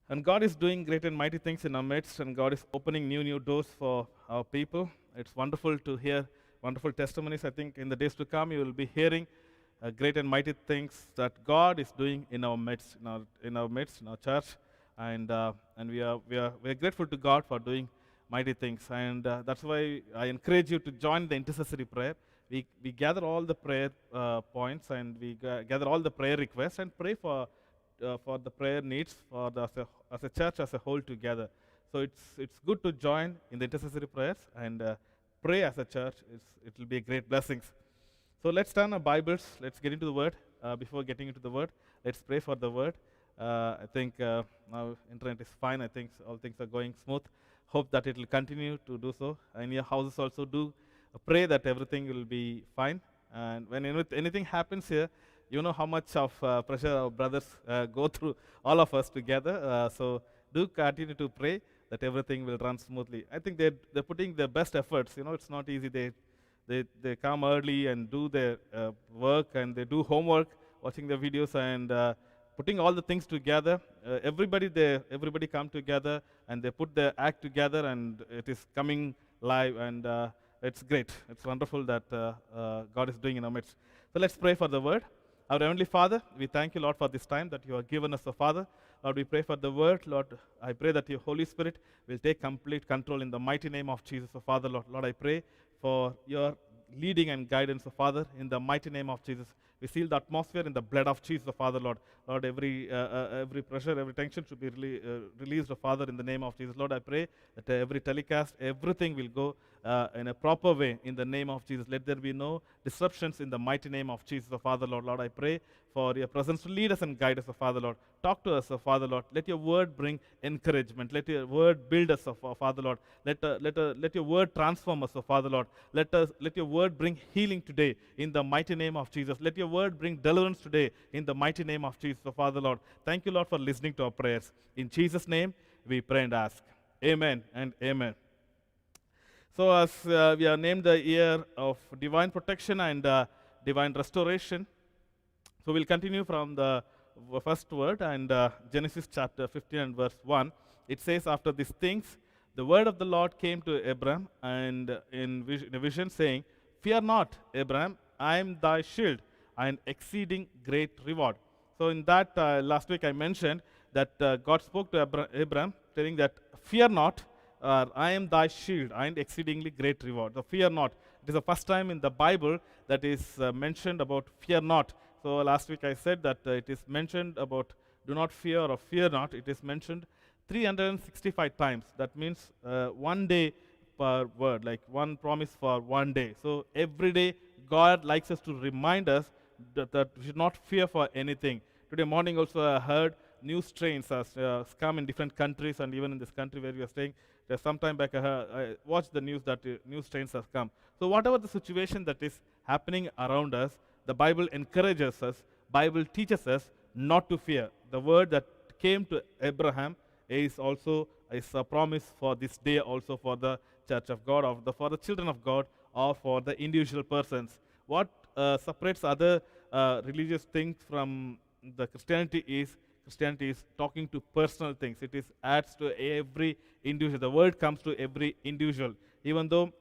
And God is doing great and mighty things in our midst, and God is opening new doors for our people. It's wonderful to hear wonderful testimonies. I think in the days to come, you will be hearing great and mighty things that God is doing in our midst, in our church, and we are grateful to God for doing mighty things, and that's why I encourage you to join the intercessory prayer. We gather all the prayer points, and gather all the prayer requests and pray for the prayer needs as a church as a whole together. So it's good to join in the intercessory prayers and pray as a church. It will be a great blessings. So let's turn our Bibles. Let's get into the Word. Before getting into the Word, let's pray for the Word. I think now internet is fine. I think all things are going smooth. Hope that it will continue to do so. And your houses also do pray that everything will be fine. And when anything happens here, you know how much of pressure our brothers go through, all of us together. So do continue to pray that everything will run smoothly. I think they're putting their best efforts. You know, it's not easy. They come early and do their work, and they do homework, watching the videos, and putting all the things together. Everybody come together, and they put their act together, and it is coming live, and it's great. It's wonderful that God is doing in our midst. So let's pray for the word. Our Heavenly Father, we thank you, Lord, for this time that you have given us, Father. Lord, we pray for the word. Lord, I pray that your Holy Spirit will take complete control in the mighty name of Jesus, Father, Lord. Lord, I pray for your leading and guidance, Father, in the mighty name of Jesus. We seal the atmosphere in the blood of Jesus, Father, Lord. Lord, every pressure, every tension should be released, Father, in the name of Jesus. Lord, I pray that every telecast, everything will go in a proper way in the name of Jesus. Let there be no disruptions in the mighty name of Jesus, Father, Lord. Lord, I pray for your presence to lead us and guide us, Father, Lord. Talk to us, Father, Lord. Let your word bring encouragement. Let your word build us, Father, Lord. Let your word transform us, Father, Lord. Let your word bring healing today in the mighty name of Jesus. Let your word bring deliverance today in the mighty name of Jesus, Father, Lord. Thank you, Lord, for listening to our prayers. In Jesus' name, we pray and ask. Amen and amen. So, as we are named the year of divine protection and divine restoration, so we'll continue from the first word, and Genesis chapter 15 and verse 1. It says, after these things, the word of the Lord came to Abram, and in a vision, saying, fear not, Abram, I am thy shield and exceeding great reward. So in that, last week I mentioned that God spoke to Abram, telling that, fear not, I am thy shield and exceedingly great reward. So fear not. It is the first time in the Bible that is mentioned about fear not. So last week I said that it is mentioned about do not fear or fear not. It is mentioned 365 times. That means one day per word, like one promise for one day. So every day God likes us to remind us that we should not fear for anything. Today morning also I heard new strains has come in different countries, and even in this country where we are staying, there's some time back I watched the news that new strains has come. So whatever the situation that is happening around us, the Bible encourages us, Bible teaches us not to fear. The word that came to Abraham is also is a promise for this day, also for the church of God, or for the children of God, or for the individual persons. What separates other religious things from the Christianity is talking to personal things. It is adds to every individual. The word comes to every individual, even though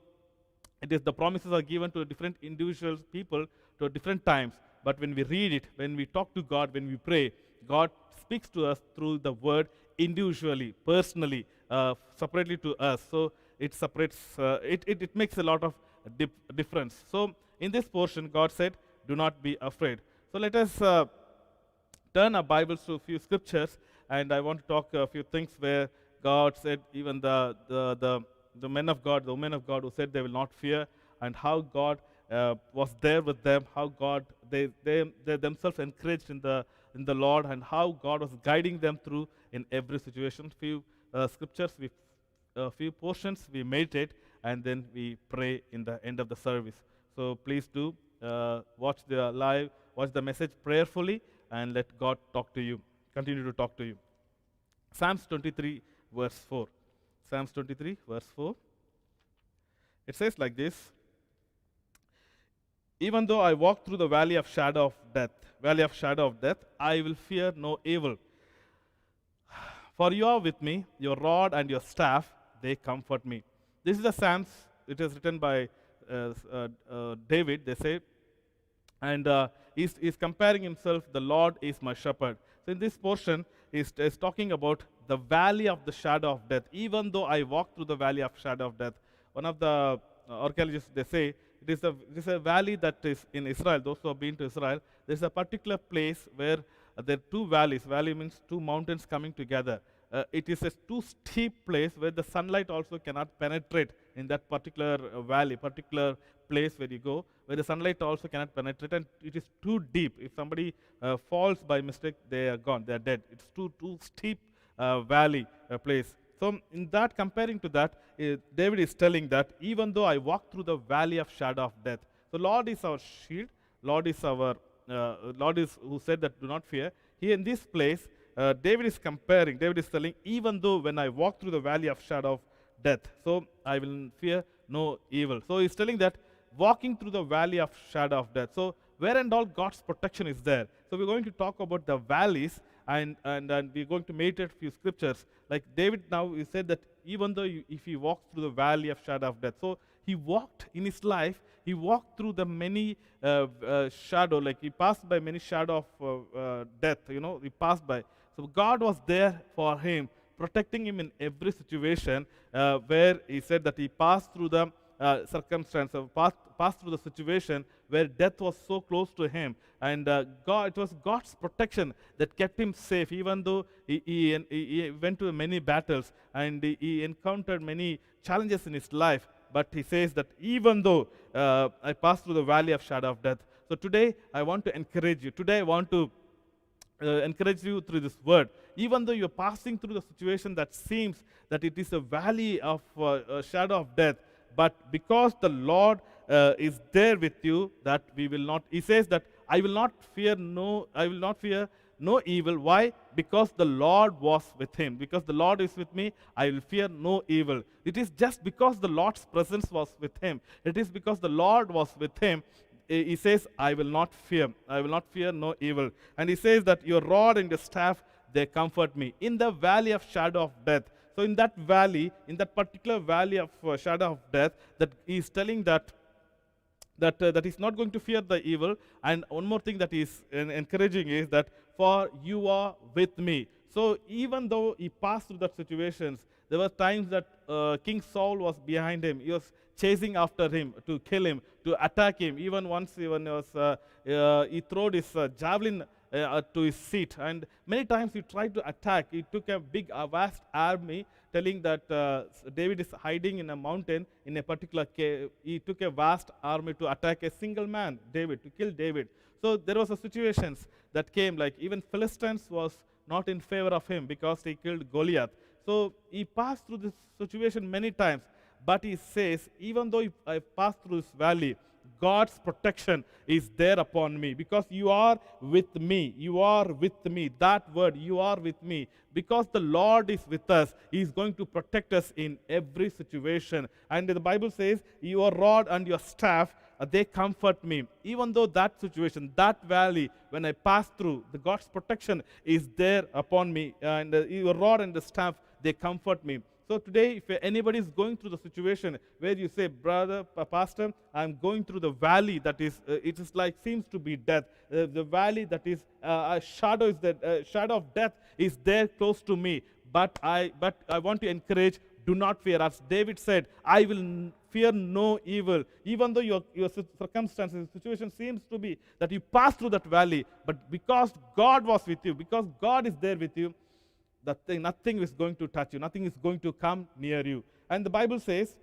it is the promises are given to different individual people to different times. But when we read it, when we talk to God, when we pray, God speaks to us through the word individually, personally, separately to us. So it separates. It makes a lot of difference. So in this portion, God said, "Do not be afraid." So let us turn our Bibles to a few scriptures, and I want to talk a few things where God said, even the men of God, the women of God who said they will not fear, and how God was there with them, how God they themselves encouraged in the Lord, and how God was guiding them through in every situation. Few scriptures, few portions we meditate, and then we pray in the end of the service. So please do watch the message prayerfully, and let God talk to you, continue to talk to you. Psalms 23 verse 4. Psalms 23 verse 4. It says like this: even though I walk through the valley of shadow of death, I will fear no evil. For you are with me, your rod and your staff, they comfort me. This is the Psalms. It is written by David, they say, and he's comparing himself, the Lord is my shepherd. So in this portion, he's talking about the valley of the shadow of death. Even though I walk through the valley of shadow of death, one of the archaeologists, they say, it is a valley that is in Israel. Those who have been to Israel, there's a particular place where there are two valleys. Valley means two mountains coming together. It is a too steep place where the sunlight also cannot penetrate in that particular valley, particular place where you go, where the sunlight also cannot penetrate, and it is too deep. If somebody falls by mistake, they are gone, they are dead. It's too steep valley place. So in that, comparing to that, David is telling that even though I walk through the valley of shadow of death, so Lord is our shield, Lord is our Lord is who said that do not fear. Here in this place, David is comparing, David is telling, even though when I walk through the valley of shadow of death, so I will fear no evil. So he's telling that walking through the valley of shadow of death. So where and all God's protection is there. So we're going to talk about the valleys, and we're going to meditate a few scriptures. Like David now, he said that even though if he walks through the valley of shadow of death, so he walked in his life, he walked through the many shadow, like he passed by many shadow of death, he passed by. So God was there for him, protecting him in every situation where he said that he passed through the circumstance, passed through the situation where death was so close to him. And it was God's protection that kept him safe, even though he went to many battles and he encountered many challenges in his life. But he says that even though I passed through the valley of shadow of death. So today I want to encourage you. Today I want to encourage you through this word. Even though you're passing through the situation that seems that it is a valley of shadow of death, but because the Lord is there with you, that we will not. He says that I will not fear no evil. Why? Because the Lord was with him. Because the Lord is with me, I will fear no evil. It is just because the Lord's presence was with him. It is because the Lord was with him. He says, I will not fear. I will not fear no evil. And he says that your rod and your staff, they comfort me. In the valley of shadow of death. So in that valley, in that particular valley of shadow of death, that he is telling that he's not going to fear the evil. And one more thing that he's encouraging is that for you are with me. So even though he passed through that situations, there were times that King Saul was behind him. He was chasing after him to kill him, to attack him. Even once he threw his javelin to his seat. And many times he tried to attack. He took a vast army, telling that David is hiding in a mountain in a particular cave. He took a vast army to attack a single man, David, to kill David. So there was a situations that came, like even Philistines was not in favor of him because he killed Goliath. So he passed through this situation many times. But he says, even though I pass through this valley, God's protection is there upon me because you are with me. You are with me. That word, you are with me. Because the Lord is with us, he is going to protect us in every situation. And the Bible says, your rod and your staff, they comfort me. Even though that situation, that valley, when I pass through, the God's protection is there upon me. And your rod and the staff, they comfort me. So today, if anybody is going through the situation where you say, brother, pastor, I'm going through the valley that is, it is like seems to be death. The valley that is a shadow is that shadow of death is there close to me. But I want to encourage, do not fear. As David said, I will fear no evil. Even though your circumstances, situation seems to be that you pass through that valley, but because God was with you, because God is there with you, nothing is going to touch you. Nothing is going to come near you. And the Bible says,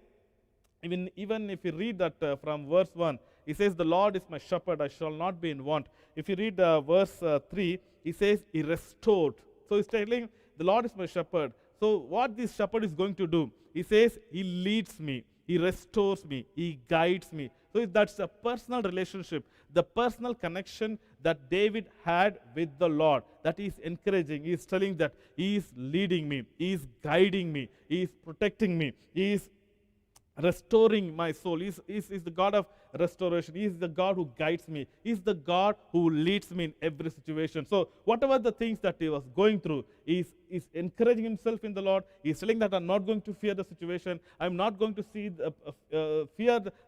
even if you read that from verse 1, he says, the Lord is my shepherd, I shall not be in want. If you read verse 3, he says, he restored. So he's telling, the Lord is my shepherd. So what this shepherd is going to do? He says, he leads me, he restores me, he guides me. So that's a personal relationship, the personal connection that David had with the Lord, that he is encouraging. He is telling that he is leading me, he is guiding me, he is protecting me, he is restoring my soul. He's the God of restoration. He is the God who guides me. He's the God who leads me in every situation. So whatever the things that he was going through, he's encouraging himself in the Lord. He's telling that I'm not going to fear the situation. I'm not going to fear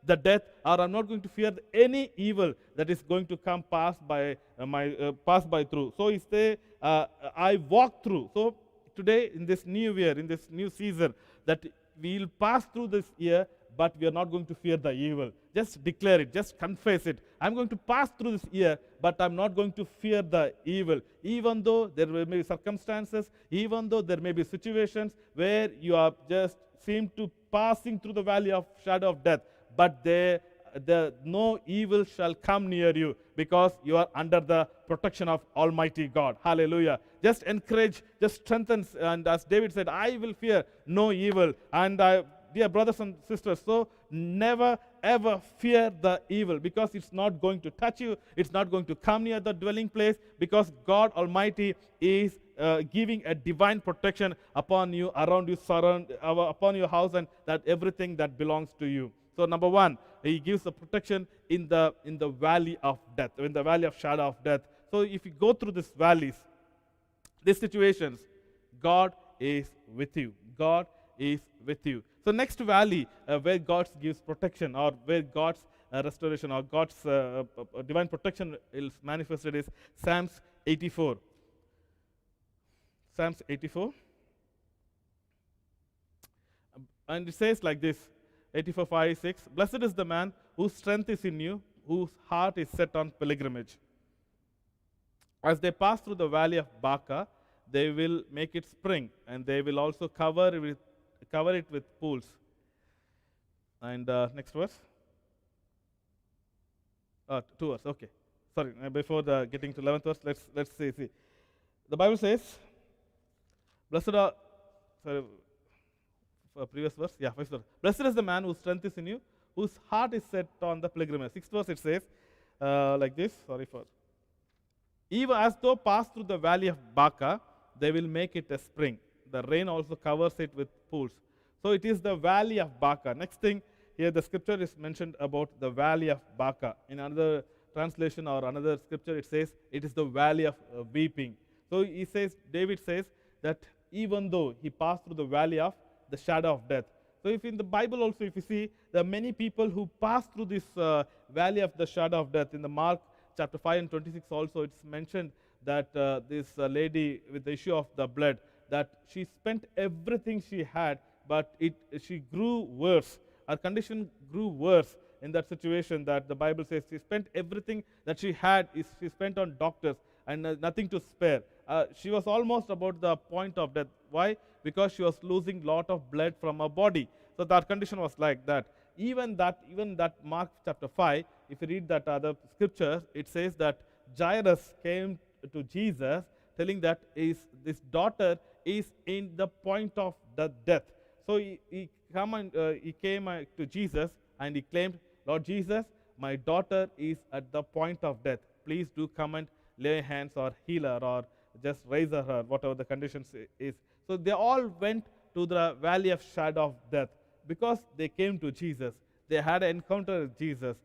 the death, or I'm not going to fear any evil that is going to come pass by through. So he say, I walk through. So today in this new year, in this new season, that we'll pass through this year, but we are not going to fear the evil. Just declare it, just confess it. I'm going to pass through this year, but I'm not going to fear the evil. Even though there may be circumstances, even though there may be situations where you are just seem to passing through the valley of shadow of death, but no evil shall come near you, because you are under the protection of Almighty God. Hallelujah. Just encourage, just strengthen, and as David said, I will fear no evil. And dear brothers and sisters, so never ever fear the evil, because it's not going to touch you, it's not going to come near the dwelling place, because God Almighty is giving a divine protection upon you, around you, upon your house, and that everything that belongs to you. So number one, he gives the protection in the valley of death, in the valley of shadow of death. So if you go through these valleys, these situations, God is with you. God is with you. So next valley where God gives protection, or where God's restoration, or God's divine protection is manifested, is Psalms 84. Psalms 84. And it says like this, 84, 5, 6. Blessed is the man whose strength is in you, whose heart is set on pilgrimage. As they pass through the valley of Baca, they will make it spring, and they will also cover it with pools. And next verse. 2 verse. Okay. Sorry. Before getting to 11th verse, let's see. The Bible says, "Blessed are." Sorry. Previous verse. Yeah. First verse. Blessed is the man whose strength is in you, whose heart is set on the pilgrimage. 6th verse. It says like this. Sorry for. Even as though pass through the valley of Baca, they will make it a spring. The rain also covers it with pools. So it is the valley of Baca. Next thing, here the scripture is mentioned about the valley of Baca. In another translation or another scripture, it says it is the valley of weeping. So he says, David says that even though he passed through the valley of the shadow of death. So if in the Bible also, if you see, there are many people who pass through this valley of the shadow of death. In the Mark chapter 5 and 26 also, it's mentioned that this lady with the issue of the blood, that she spent everything she had, but she grew worse. Her condition grew worse in that situation, that the Bible says she spent everything that she had, she spent on doctors, and nothing to spare. She was almost about the point of death. Why? Because she was losing lot of blood from her body. So that condition was like that. Even that Mark chapter 5, if you read that other scripture, it says that Jairus came to Jesus telling that this daughter is in the point of the death. So he came to Jesus and he claimed, Lord Jesus, my daughter is at the point of death. Please do come and lay hands or heal her or just raise her, whatever the condition is. So they all went to the valley of shadow of death because they came to Jesus. They had an encounter with Jesus.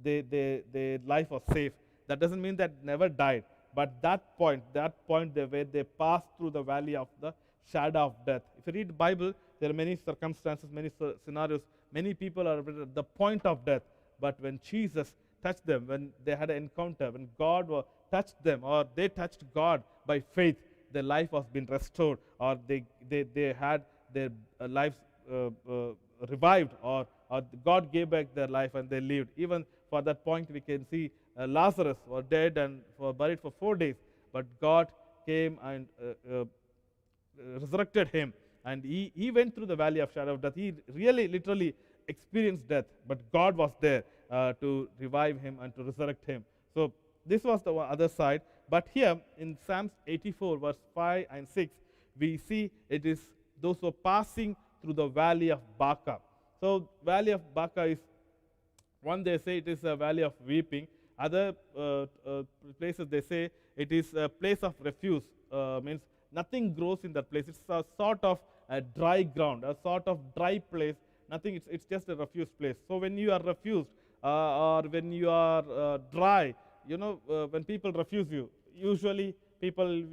Their life was safe. That doesn't mean that never died. But that point where they passed through the valley of the shadow of death. If you read the Bible, there are many circumstances, many scenarios. Many people are at the point of death. But when Jesus touched them, when they had an encounter, when God touched them, or they touched God by faith, their life was being restored, or they had their lives revived, or God gave back their life and they lived. Even for that point, we can see Lazarus was dead and buried for 4 days, but God came and resurrected him, and he went through the valley of shadow of death. He really, literally experienced death, but God was there to revive him and to resurrect him. So this was the other side. But here in Psalms 84, verse 5 and 6, we see it is those who are passing through the valley of Baca. So valley of Baca is, one they say it is a valley of weeping. Other places they say it is a place of refuse, means nothing grows in that place. It's a sort of a dry ground, a sort of dry place nothing. It's just a refused place. So when you are refused, or when you are dry, when people refuse you, usually people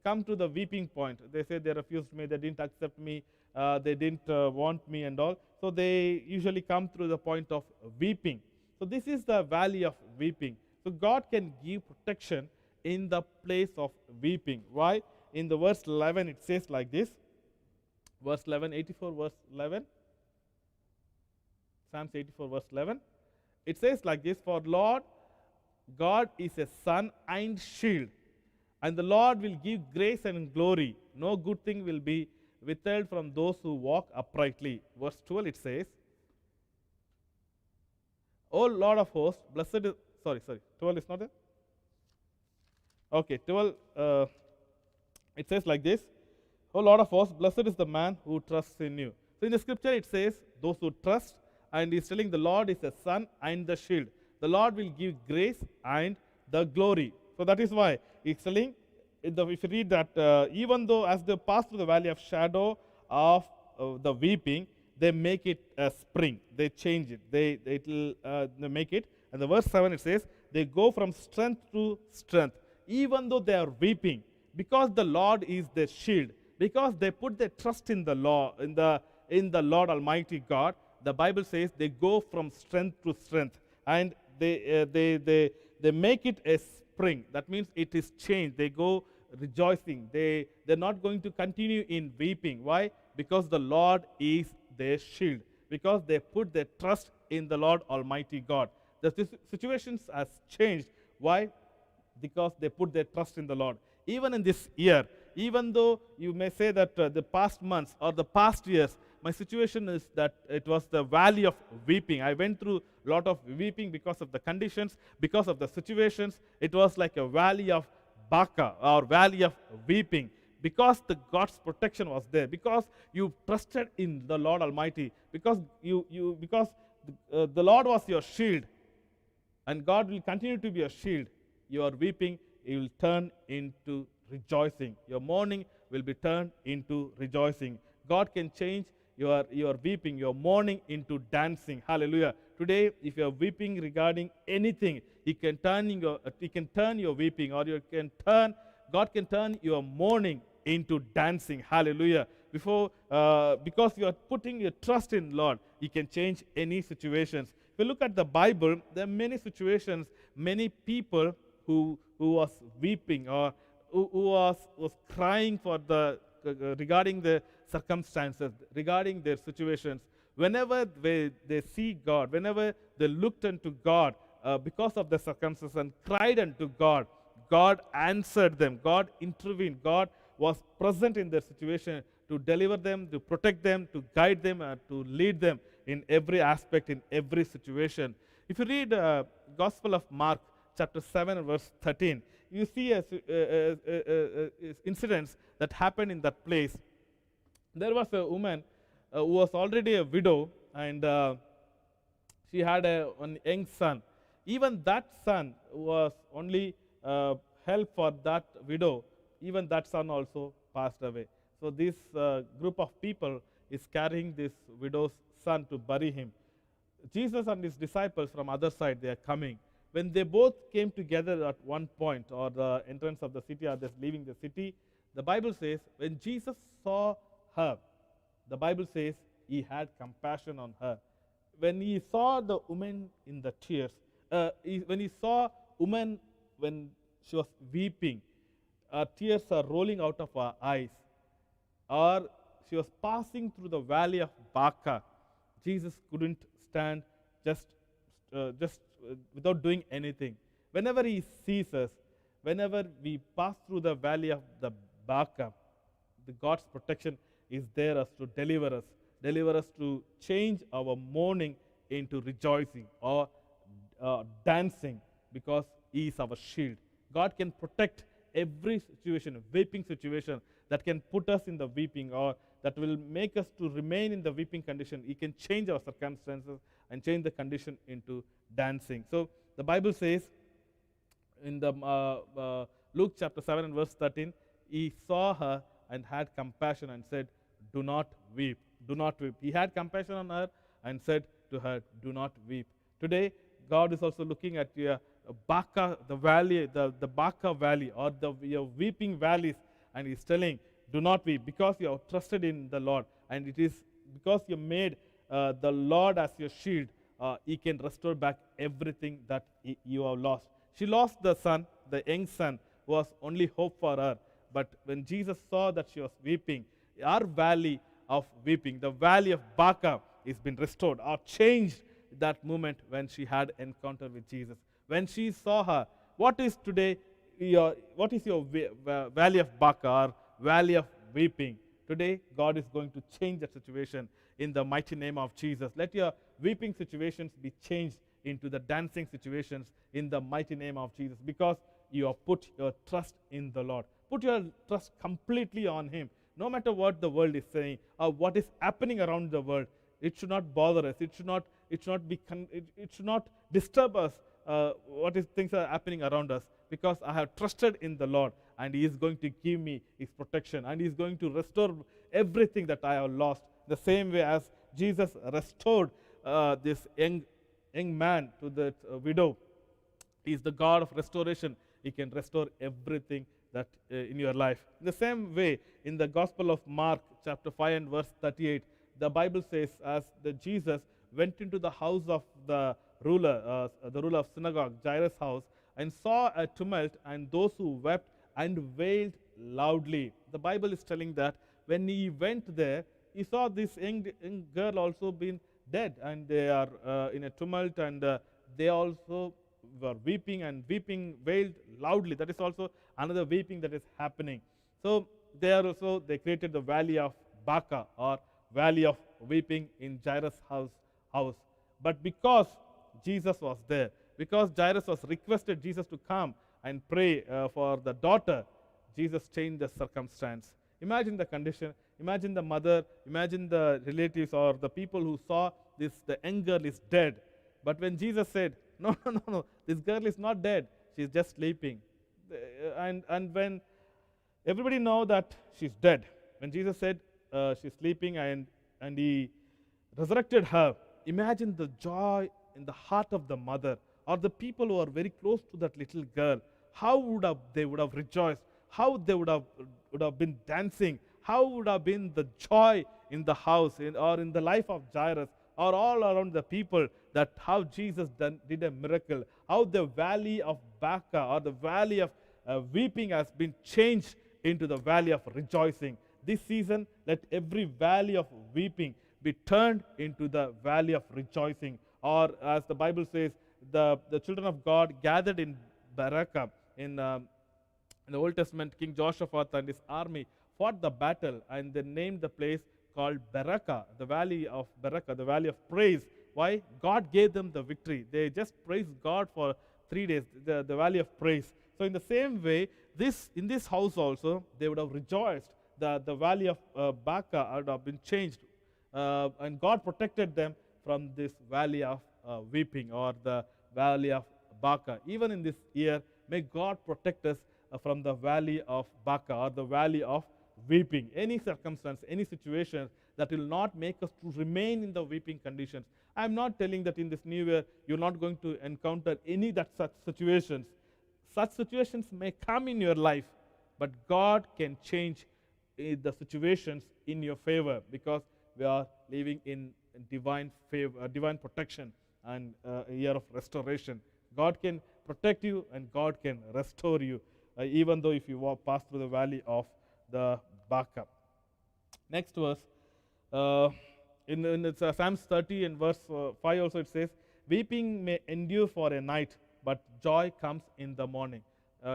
come to the weeping point. They say they refused me, they didn't accept me, they didn't want me and all. So they usually come through the point of weeping. So this is the valley of weeping. So God can give protection in the place of weeping. Why? In the verse 11 it says like this. Verse 11, 84 verse 11. Psalms 84 verse 11. It says like this, for Lord God is a sun and shield, and the Lord will give grace and glory. No good thing will be withheld from those who walk uprightly. Verse 12 it says, O Lord of hosts, blessed is, sorry, 12 is not there? Okay, 12, it says like this, O Lord of hosts, blessed is the man who trusts in you. So in the scripture it says, those who trust, and he's telling the Lord is the sun and the shield. The Lord will give grace and the glory. So that is why he's telling, if you read that, even though as they pass through the valley of shadow of the weeping, they make it a spring. They change it. They make it. And the verse 7 it says, they go from strength to strength, even though they are weeping, because the Lord is their shield, because they put their trust in the Lord, in the Lord Almighty God. The Bible says they go from strength to strength, and they make it a spring. That means it is changed. They go rejoicing. They're not going to continue in weeping. Why? Because the Lord is their shield, because they put their trust in the Lord Almighty God. The situations has changed. Why? Because they put their trust in the Lord. Even in this year, even though you may say that the past months or the past years, my situation is that it was the valley of weeping. I went through a lot of weeping because of the conditions, because of the situations. It was like a valley of Baca, or valley of weeping, because the God's protection was there, because you trusted in the Lord Almighty, because the Lord was your shield, and God will continue to be your shield. Your weeping, it will turn into rejoicing. Your mourning will be turned into rejoicing. God can change your weeping, your mourning into dancing. Hallelujah. Today, if you are weeping regarding anything, He can turn your weeping, or God can turn your mourning into dancing. Hallelujah. Because you are putting your trust in Lord, He can change any situations. If you look at the Bible, there are many situations, many people who was weeping, or who was crying for regarding the circumstances, regarding their situations. Whenever they see God, whenever they looked unto God because of the circumstances and cried unto God, God answered them. God intervened. God was present in their situation to deliver them, to protect them, to guide them, and to lead them in every aspect, in every situation. If you read Gospel of Mark, chapter 7, verse 13, you see incidents that happened in that place. There was a woman who was already a widow, and she had one young son. Even that son was only help for that widow. Even that son also passed away. So this group of people is carrying this widow's son to bury him. Jesus and his disciples from other side, they are coming. When they both came together at one point, or the entrance of the city, or just leaving the city, the Bible says, when Jesus saw her, the Bible says He had compassion on her. When He saw the woman in the tears, when He saw woman when she was weeping, tears are rolling out of her eyes, or she was passing through the valley of Baca, Jesus couldn't stand just without doing anything. Whenever He sees us, whenever we pass through the valley of the Baca, the God's protection is there as to deliver us to change our mourning into rejoicing, or dancing, because He is our shield. God can protect every situation, weeping situation, that can put us in the weeping, or that will make us to remain in the weeping condition. He can change our circumstances and change the condition into dancing. So the Bible says in the Luke chapter 7 and verse 13, He saw her and had compassion and said, do not weep. do not weep. He had compassion on her and said to her, do not weep. Today, God is also looking at your Baca, the valley, the Baca valley, or your weeping valleys, and He's telling, do not weep, because you have trusted in the Lord, and it is because you made the Lord as your shield. He can restore back everything that you have lost. She lost the son, the young son, was only hope for her. But when Jesus saw that she was weeping, our valley of weeping, the valley of Baca, is been restored or changed that moment when she had encounter with Jesus. When she saw her, what is today what is your valley of Baca or valley of weeping? Today, God is going to change that situation in the mighty name of Jesus. Let your weeping situations be changed into the dancing situations in the mighty name of Jesus, because you have put your trust in the Lord. Put your trust completely on Him. No matter what the world is saying or what is happening around the world, it should not bother us. It should not disturb us. What is things are happening around us, because I have trusted in the Lord, and He is going to give me His protection, and He is going to restore everything that I have lost. The same way as Jesus restored this young man to the widow. He is the God of restoration. He can restore everything that in your life. In the same way, in the Gospel of Mark, chapter 5 and verse 38, the Bible says, as Jesus went into the house of the ruler of synagogue, Jairus' house, and saw a tumult and those who wept and wailed loudly. The Bible is telling that when he went there, he saw this young girl also being dead, and they are in a tumult, and they also were weeping, wailed loudly. That is also another weeping that is happening. So they created the valley of Baca, or valley of weeping, in Jairus' house. But because Jesus was there, because Jairus was requested Jesus to come and pray for the daughter, Jesus changed the circumstance. Imagine the condition. Imagine the mother. Imagine the relatives or the people who saw the young girl is dead. But when Jesus said, no, this girl is not dead. She's just sleeping. And when everybody know that she's dead, when Jesus said she's sleeping and He resurrected her, imagine the joy in the heart of the mother or the people who are very close to that little girl. How they would have rejoiced, how they would have been dancing, how would have been the joy in the house or in the life of Jairus or all around the people, that how Jesus did a miracle, how the valley of Baca or the valley of weeping has been changed into the valley of rejoicing. This season, let every valley of weeping be turned into the valley of rejoicing. Or as the Bible says, the children of God gathered in Barakah. In the Old Testament, King Jehoshaphat and his army fought the battle, and they named the place called Barakah, the valley of Barakah, the valley of praise. Why? God gave them the victory. They just praised God for 3 days, the valley of praise. So in the same way, in this house also, they would have rejoiced. The valley of Baca would have been changed, and God protected them from this valley of weeping, or the valley of Baca. Even in this year, may God protect us from the valley of Baca, or the valley of weeping. Any circumstance, any situation that will not make us to remain in the weeping conditions. I'm not telling that in this new year you're not going to encounter any such situations. Such situations may come in your life, but God can change the situations in your favor, because we are living in divine favor, divine protection, and a year of restoration. God can protect you, and God can restore you, even though if you pass through the valley of the Baca. Next verse, in Psalms 30 and verse 5 also it says, weeping may endure for a night, but joy comes in the morning.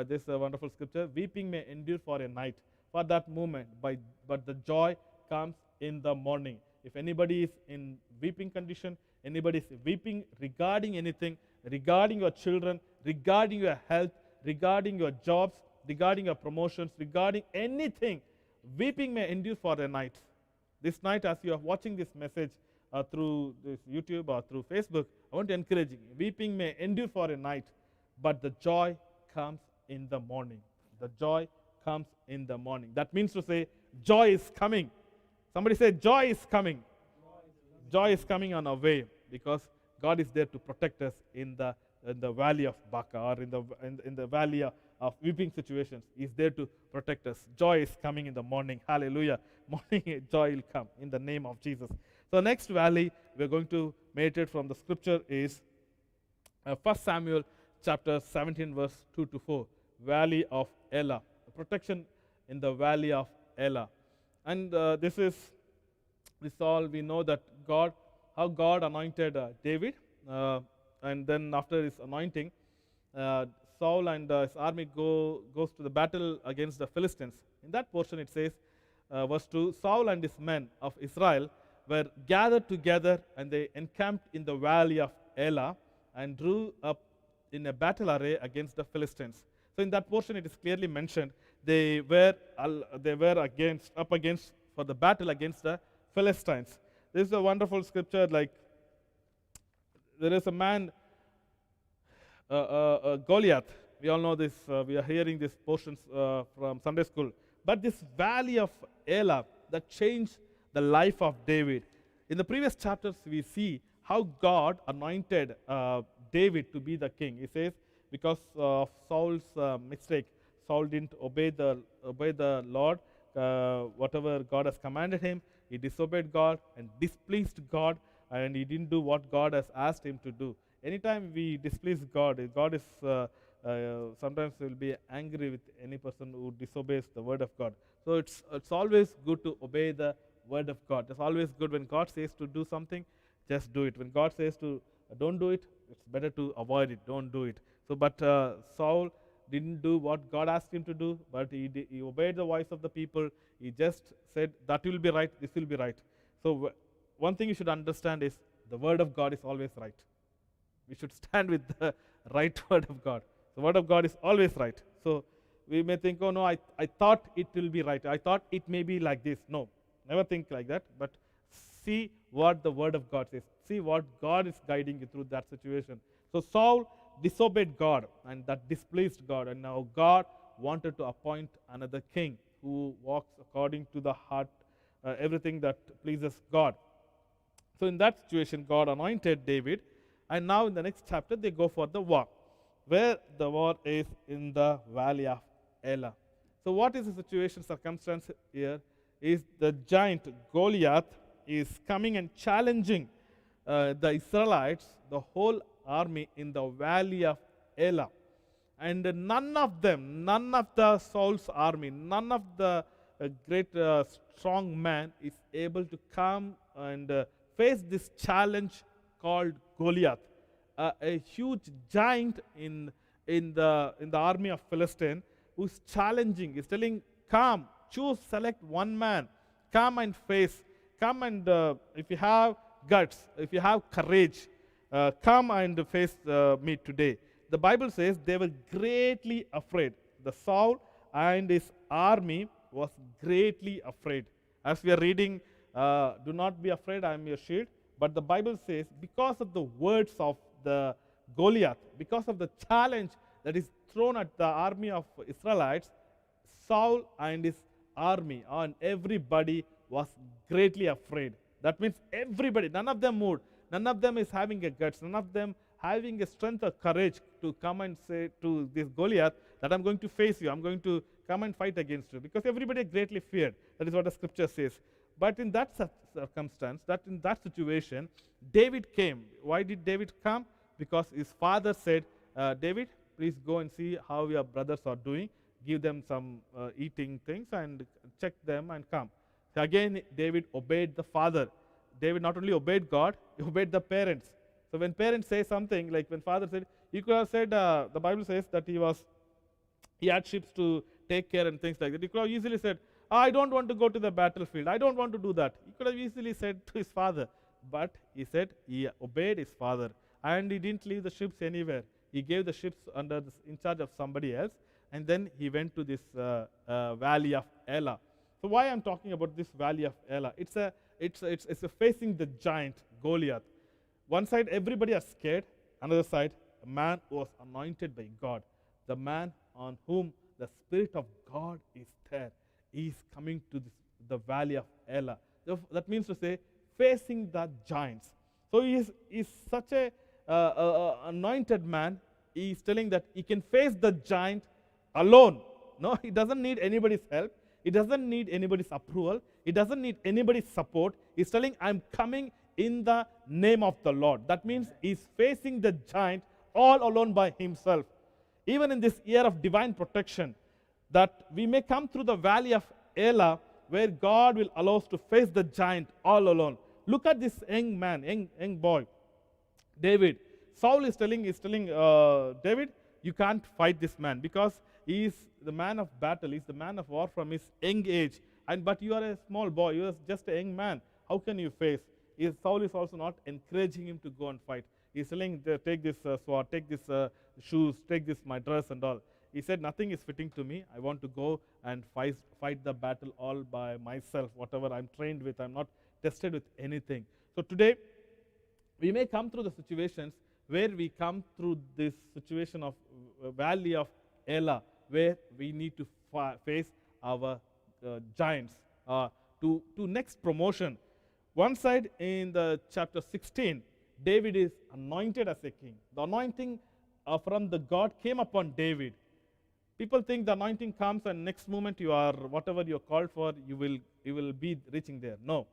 This is a wonderful scripture. Weeping may endure for a night, for that moment, but the joy comes in the morning. If anybody is in weeping condition, anybody is weeping regarding anything, regarding your children, regarding your health, regarding your jobs, regarding your promotions, regarding anything, weeping may endure for a night. This night, as you are watching this message through this YouTube or through Facebook, I want to encourage you. Weeping may endure for a night, but the joy comes in the morning. The joy comes in the morning. That means to say, joy is coming. Somebody say, joy is coming. Joy is coming on our way because God is there to protect us in the valley of Baca or in the valley of weeping situations. He's there to protect us. Joy is coming in the morning. Hallelujah. Morning joy will come in the name of Jesus. So next valley we're going to meditate from the scripture is 1 Samuel chapter 17 verse 2 to 4. Valley of Elah. Protection in the valley of Elah. And we know that how God anointed David, and then after his anointing, Saul and his army goes to the battle against the Philistines. In that portion it says, verse 2, Saul and his men of Israel were gathered together and they encamped in the valley of Elah and drew up in a battle array against the Philistines. So in that portion it is clearly mentioned they were up against for the battle against the Philistines. This is a wonderful scripture. Like there is a man, Goliath. We all know this. We are hearing these portions from Sunday school. But this valley of Elah that changed the life of David. In the previous chapters, we see how God anointed David to be the king. He says because of Saul's mistake, Saul didn't obey the Lord. Whatever God has commanded him, he disobeyed God and displeased God, and he didn't do what God has asked him to do. Anytime we displease God, God is sometimes will be angry with any person who disobeys the word of God. So it's always good to obey the word of God. It's always good when God says to do something, just do it. When God says to don't do it, it's better to avoid it. Don't do it. So, but Saul didn't do what God asked him to do, but he obeyed the voice of the people. He just said, that will be right, this will be right. So one thing you should understand is the word of God is always right. We should stand with the right word of God. The word of God is always right. So we may think, oh no, I thought it will be right. I thought it may be like this. No, never think like that, but see what the word of God says. See what God is guiding you through that situation. So Saul disobeyed God, and that displeased God, and now God wanted to appoint another king who walks according to the heart, everything that pleases God. So in that situation, God anointed David, and now in the next chapter they go for the war, where the war is in the valley of Elah. So what is the situation, circumstance here is the giant Goliath is coming and challenging the Israelites, the whole army in the valley of Elah. And none of the Saul's army, none of the great strong man is able to come and face this challenge called Goliath, a huge giant in the army of Philistine who's challenging, is telling, come, choose, select one man, come and face, come and if you have guts, if you have courage, come and face me today. The Bible says they were greatly afraid. The Saul and his army was greatly afraid. As we are reading, do not be afraid, I am your shield. But the Bible says because of the words of the Goliath, because of the challenge that is thrown at the army of Israelites, Saul and his army and everybody was greatly afraid. That means everybody, none of them moved. None of them is having a guts. None of them having a strength or courage to come and say to this Goliath that I'm going to face you. I'm going to come and fight against you. Because everybody greatly feared. That is what the scripture says. But in that circumstance, in that situation, David came. Why did David come? Because his father said, David, please go and see how your brothers are doing. Give them some eating things and check them and come. So again, David obeyed the father. David not only obeyed God, he obeyed the parents. So when parents say something, like when father said, he could have said, the Bible says that he had sheep to take care and things like that. He could have easily said, I don't want to go to the battlefield. I don't want to do that. He could have easily said to his father. But he said he obeyed his father. And he didn't leave the ships anywhere. He gave the ships in charge of somebody else. And then he went to this valley of Elah. So why I'm talking about this valley of Elah? It's facing the giant Goliath. One side, everybody is scared. Another side, a man who was anointed by God. The man on whom the Spirit of God is there. He is coming to the valley of Elah. that means to say, facing the giants. So he is such a anointed man. He is telling that he can face the giant alone. No, he doesn't need anybody's help. He doesn't need anybody's approval. He doesn't need anybody's support. He's telling, I'm coming in the name of the Lord. That means he's facing the giant all alone by himself. Even in this year of divine protection, that we may come through the valley of Elah, where God will allow us to face the giant all alone. Look at this young man, young boy, David. Saul is telling David, you can't fight this man because he is the man of battle. He's the man of war from his young age. But you are a small boy. You are just a young man. How can you face? Saul is also not encouraging him to go and fight. He's telling, take this sword, take this shoes, take this my dress and all. He said, nothing is fitting to me. I want to go and fight the battle all by myself. Whatever I'm trained with, I'm not tested with anything. So today, we may come through the situations where we come through this situation of valley of Elah, where we need to face our giants to next promotion. One side in the chapter 16, David is anointed as a king. The anointing from the God came upon David. People think the anointing comes and next moment you are, whatever you're called for, you will be reaching there. No.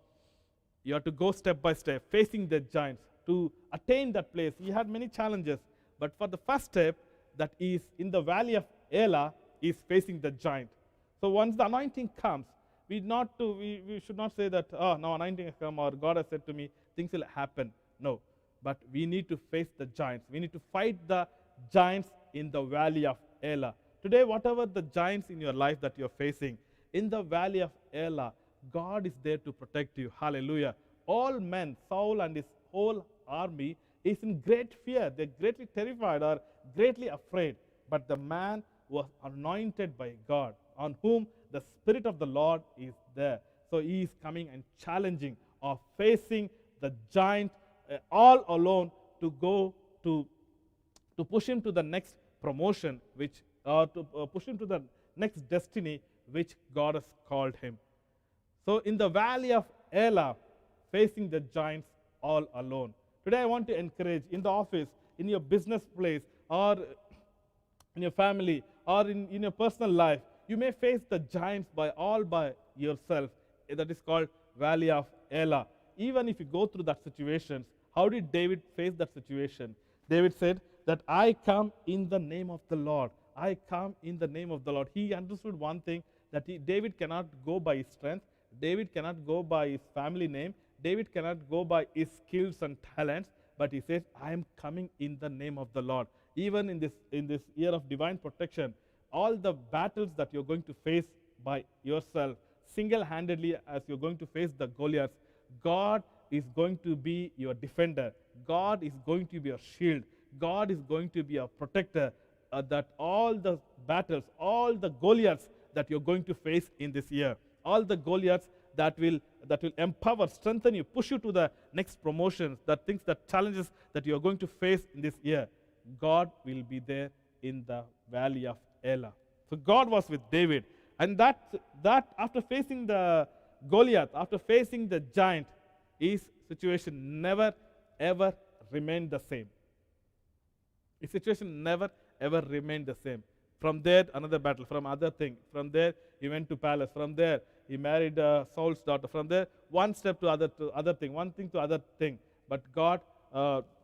You have to go step by step, facing the giants to attain that place. He had many challenges, but for the first step, that is in the valley of Elah, is facing the giant. So once the anointing comes, we should not say that, now anointing has come or God has said to me, things will happen. No. But we need to face the giants. We need to fight the giants in the valley of Elah. Today, whatever the giants in your life that you're facing, in the valley of Elah, God is there to protect you. Hallelujah. All men, Saul and his whole army, is in great fear. They're greatly terrified or greatly afraid. But the man was anointed by God, on whom the Spirit of the Lord is there. So he is coming and challenging or facing the giant all alone to go to push him to the next promotion, to push him to the next destiny which God has called him. So in the valley of Elah, facing the giants all alone. Today I want to encourage in the office, in your business place, or in your family, or in your personal life, you may face the giants all by yourself. That is called valley of Elah. Even if you go through that situation, how did David face that situation? David said that I come in the name of the Lord. I come in the name of the Lord. He understood one thing, that David cannot go by his strength. David cannot go by his family name. David cannot go by his skills and talents. But he says, I am coming in the name of the Lord. Even in this year of divine protection, all the battles that you're going to face by yourself, single-handedly as you're going to face the Goliaths, God is going to be your defender. God is going to be your shield. God is going to be your protector. That all the battles, all the Goliaths that you're going to face in this year, all the Goliaths that will empower, strengthen you, push you to the next promotions, that challenges that you're going to face in this year, God will be there in the valley of Elah. So God was with David. And that after facing the Goliath, after facing the giant, his situation never ever remained the same. His situation never ever remained the same. From there, another battle, from other thing. From there, he went to palace. From there, he married Saul's daughter. From there, one step to other thing, one thing to other thing. But God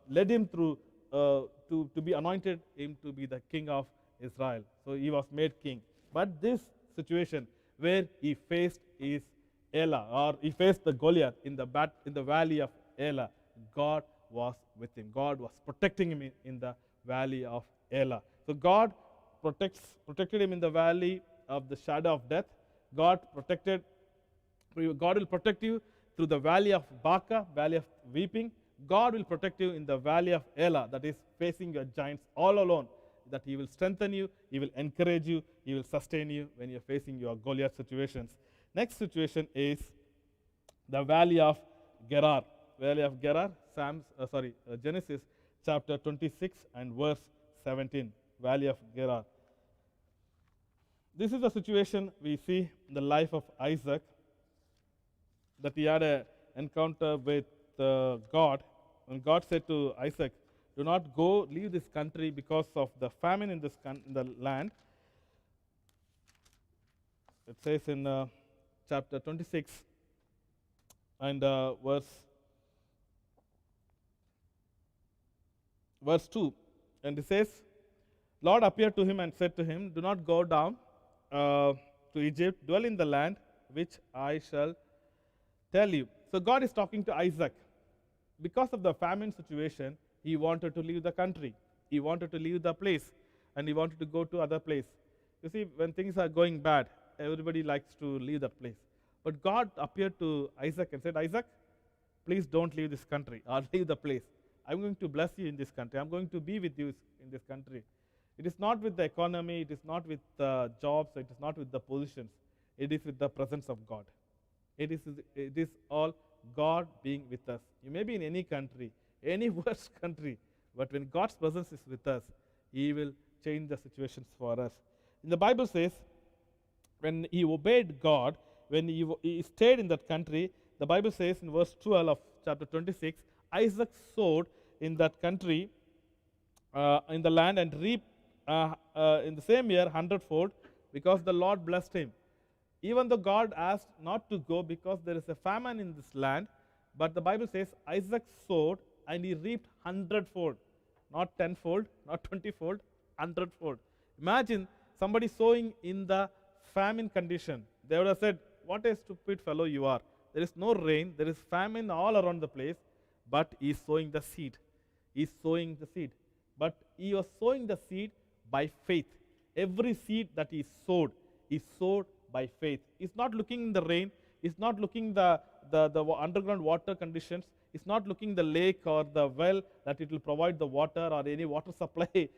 led him through to be anointed him to be the king of Israel. So he was made king. But this situation where he faced his Elah, or he faced the Goliath in the valley of Elah, God was with him. God was protecting him in the valley of Elah. So God protected him in the valley of the shadow of death. God will protect you through the valley of Baca, valley of weeping. God will protect you in the valley of Elah, that is facing your giants all alone. That He will strengthen you, He will encourage you, He will sustain you when you're facing your Goliath situations. Next situation is the valley of Gerar. Valley of Gerar, Genesis chapter 26 and verse 17. Valley of Gerar. This is the situation we see in the life of Isaac. that he had an encounter with God, and God said to Isaac, "Do not go, leave this country because of the famine in in the land." It says in chapter 26 and verse 2, and it says, Lord appeared to him and said to him, "Do not go down to Egypt, dwell in the land which I shall tell you." So God is talking to Isaac. Because of the famine situation, he wanted to leave the country. He wanted to leave the place, and he wanted to go to other place. You see, when things are going bad, everybody likes to leave that place. But God appeared to Isaac and said, "Isaac, please don't leave this country or leave the place. I'm going to bless you in this country. I'm going to be with you in this country." It is not with the economy, it is not with jobs, it is not with the positions. It is with the presence of God. It is all God being with us. You may be in any country, any worse country, but when God's presence is with us, He will change the situations for us. And the Bible says, when he obeyed God, when he stayed in that country, the Bible says in verse 12 of chapter 26, Isaac sowed in that country, in the land, and reaped in the same year 100-fold, because the Lord blessed him. Even though God asked not to go because there is a famine in this land, but the Bible says Isaac sowed and he reaped 100-fold, not 10-fold, not 20-fold, 100-fold. Imagine somebody sowing in the famine condition. They would have said, "What a stupid fellow you are. There is no rain, there is famine all around the place, but he is sowing the seed." He is sowing the seed. But he was sowing the seed by faith. Every seed that he sowed by faith. He's not looking in the rain. He's not looking the underground water conditions. He's not looking the lake or the well that it will provide the water or any water supply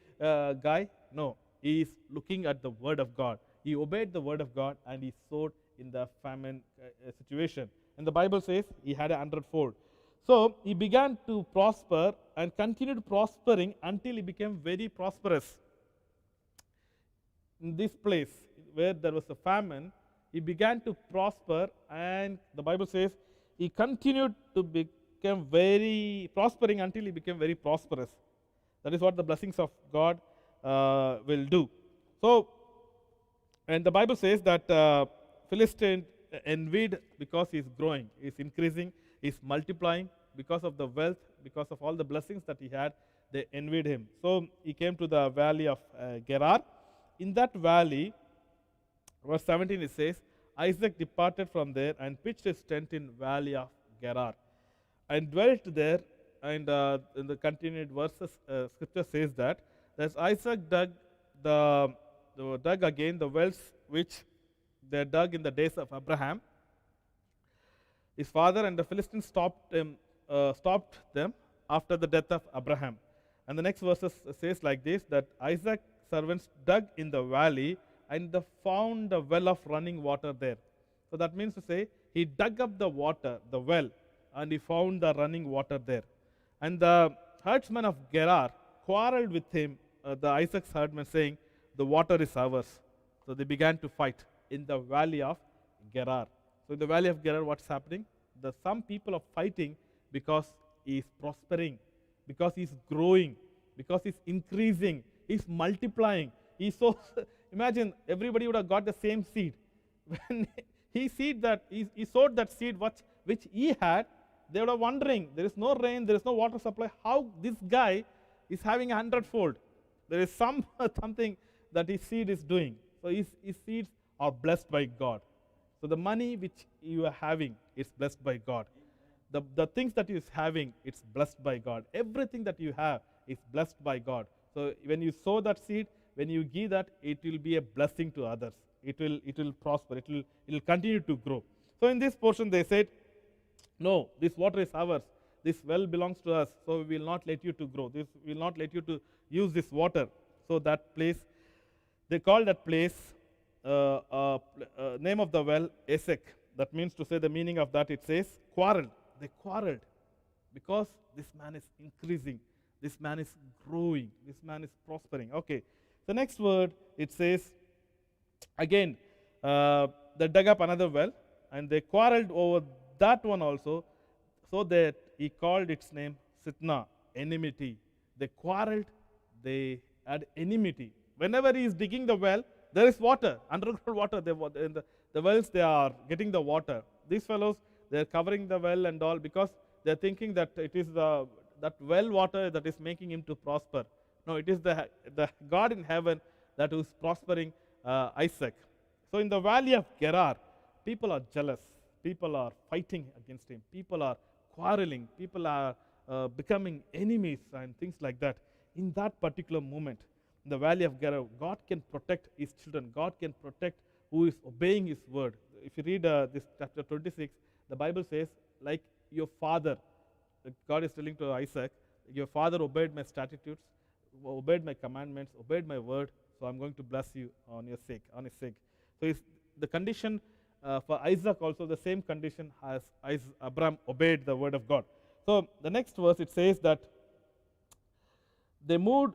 guy. No, he is looking at the word of God. He obeyed the word of God and he sowed in the famine situation. And the Bible says he had 100-fold. So he began to prosper and continued prospering until he became very prosperous. In this place where there was a famine, he began to prosper, and the Bible says he continued to become very prospering until he became very prosperous. That is what the blessings of God will do. So, and the Bible says that Philistine envied because he is growing, he is increasing, he is multiplying because of the wealth, because of all the blessings that he had. They envied him. So he came to the valley of Gerar. In that valley, verse 17, it says, Isaac departed from there and pitched his tent in valley of Gerar and dwelt there. And in the continued verses, scripture says that as Isaac dug again the wells which they dug in the days of Abraham, his father, and the Philistines stopped them after the death of Abraham. And the next verses says like this, that Isaac's servants dug in the valley and they found a well of running water there. So that means to say, he dug up the water, the well, and he found the running water there. And the herdsmen of Gerar quarreled with him, the Isaac's herdmen, saying, "The water is ours." So they began to fight in the valley of Gerar. So in the valley of Gerar, what's happening? Some people are fighting because he is prospering, because he is growing, because he is increasing, he is multiplying. Imagine everybody would have got the same seed. When he sowed that seed which he had, they were wondering, there is no rain, there is no water supply, how this guy is having 100-fold. There is something that his seed is doing. So his seeds are blessed by God. So the money which you are having is blessed by God. The things that you are having, it's blessed by God. Everything that you have is blessed by God. So when you sow that seed, when you give that, it will be a blessing to others. It will prosper. It will continue to grow. So in this portion they said, "No, this water is ours. This well belongs to us. So we will not let you to grow. We will not let you to use this water." So that place, they call that place, name of the well, Esek. That means to say, the meaning of that, it says quarrel. They quarreled because this man is increasing. This man is growing. This man is prospering. Okay. The next word, it says, again, they dug up another well and they quarreled over that one also, so that he called its name Sitna, enmity. They quarreled, they had enmity. Whenever he is digging the well, there is water, underground water. In the wells, they are getting the water. These fellows, they are covering the well and all because they are thinking that it is that well water that is making him to prosper. No, it is the God in heaven that is prospering Isaac. So in the valley of Gerar, people are jealous. People are fighting against him. People are quarreling. People are becoming enemies and things like that. In that particular moment, in the valley of Gerar, God can protect his children. God can protect who is obeying his word. If you read this chapter 26, the Bible says, like your father, God is telling to Isaac, your father obeyed my statutes, obeyed my commandments, obeyed my word, so I'm going to bless you on your sake, on his sake. So the condition for Isaac also the same condition as Abraham obeyed the word of God. So the next verse it says that they moved,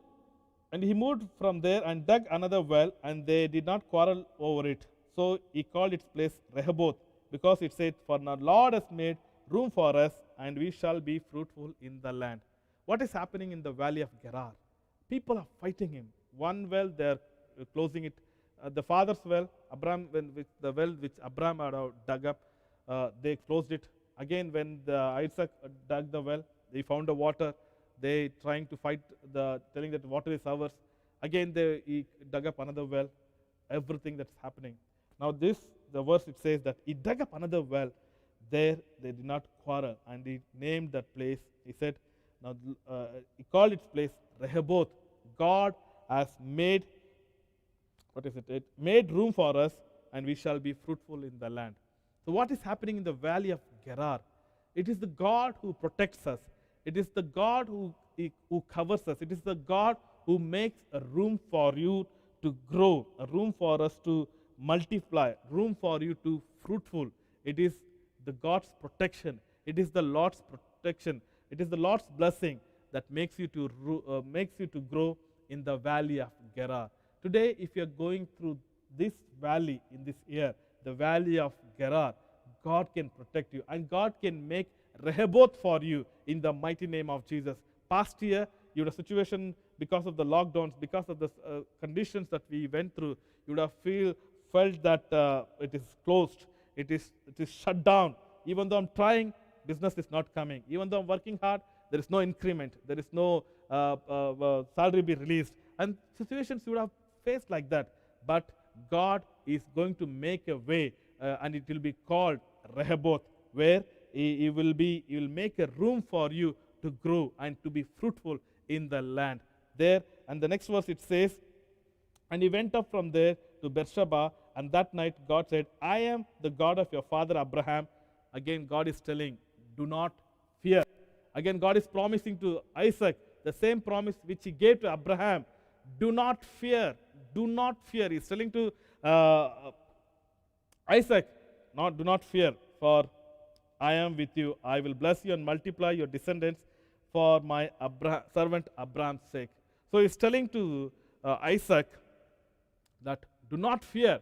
and he moved from there and dug another well, and they did not quarrel over it. So he called its place Rehoboth, because it said, for the Lord has made room for us, and we shall be fruitful in the land. What is happening in the valley of Gerar? People are fighting him. One well, they're closing it. The father's well, the well which Abraham had dug up, they closed it. Again, when Isaac dug the well, they found the water. They trying to fight, telling that water is ours. Again, he dug up another well. Everything that's happening. Now the verse it says that he dug up another well. There they did not quarrel, and he named that place. He said, now he called its place Rehoboth. God has made, it made room for us, and we shall be fruitful in the land. So what is happening in the valley of Gerar? It is the God who protects us. It is the God who covers us. It is the God who makes a room for you to grow, a room for us to multiply, room for you to fruitful. It is the God's protection. It is the Lord's protection. It is the Lord's blessing that makes you to grow in the valley of Gerar. Today, if you are going through this valley in this year, the valley of Gerar, God can protect you, and God can make Rehoboth for you in the mighty name of Jesus. Past year, you had a situation because of the lockdowns, because of the conditions that we went through, you would have felt that it is closed, it is shut down. Even though I'm trying, business is not coming. Even though I'm working hard, there is no increment, there is no salary be released. And situations you would have faced like that. But God is going to make a way, and it will be called Rehoboth, where He will make a room for you to grow and to be fruitful in the land. There, and the next verse it says, and he went up from there to Beersheba, and that night God said, I am the God of your father Abraham. Again, God is telling, do not fear. Again, God is promising to Isaac the same promise which he gave to Abraham. Do not fear. Do not fear. He's telling to Isaac, do not fear, for I am with you. I will bless you and multiply your descendants for my servant Abraham's sake. So he's telling to Isaac that do not fear,